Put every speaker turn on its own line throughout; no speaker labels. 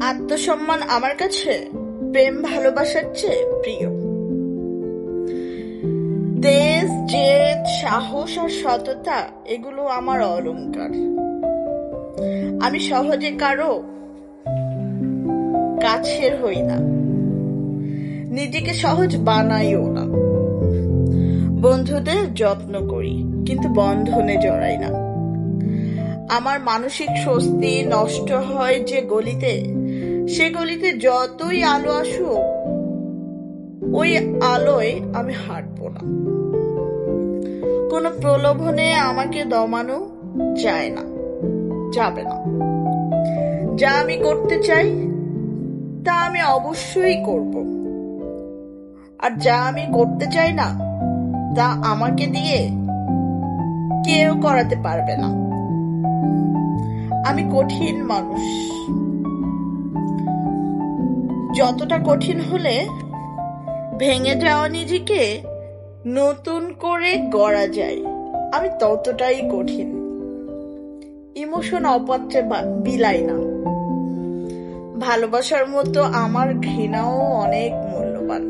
আত্মসম্মান আমার কাছে প্রেম ভালোবাসার চেয়ে প্রিয়। তেজ, জেদ, সাহস আর সততা এগুলো আমার অলংকার। আমি সহজে কারো কাছের হই না, নিজেকে সহজ বানাইও না। বন্ধুদের যত্ন করি কিন্তু বন্ধনে জড়াই না। আমার মানসিক স্বস্তি নষ্ট হয় যে গলিতে, সে গলিতে যতই আলো আসুক ওই আলোয় আমি হাঁটবো না। কোনো প্রলোভনে আমাকে দমানো যায় না, যাবে না। যা আমি করতে চাই তা আমি অবশ্যই করব, আর যা আমি করতে চাই না তা আমাকে দিয়ে কেউ করাতে পারবে না। আমি কঠিন মানুষ, যতটা কঠিন হলে ভেঙে যাওয়া নিজেকে নতুন করে গড়া যায়, আমি ততটাই কঠিন। ইমোশন অপাত্রে বিলাই না। ভালোবাসার মতো আমার ঘৃণাও অনেক মূল্যবান।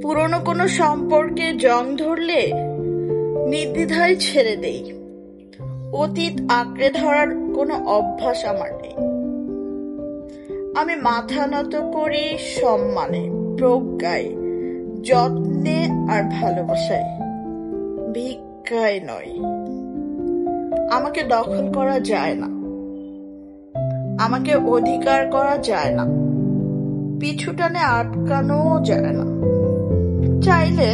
পুরনো কোনো সম্পর্কে জং ধরলে নির্দ্বিধায় ছেড়ে দেই। অতীত আঁকড়ে ধরার কোনো অভ্যাস আমার নেই। আমি মাথা নত করি সম্মানে, প্রজ্ঞায়, যত্নে আর ভালোবাসায়, ভিক্ষায় নয়। আমাকে দখল করা যায় না, আমাকে অধিকার করা যায় না, পিছু টানে আটকানো যায় না। চাইলে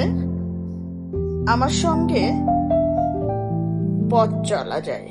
আমার সঙ্গে পথ চলা যায়।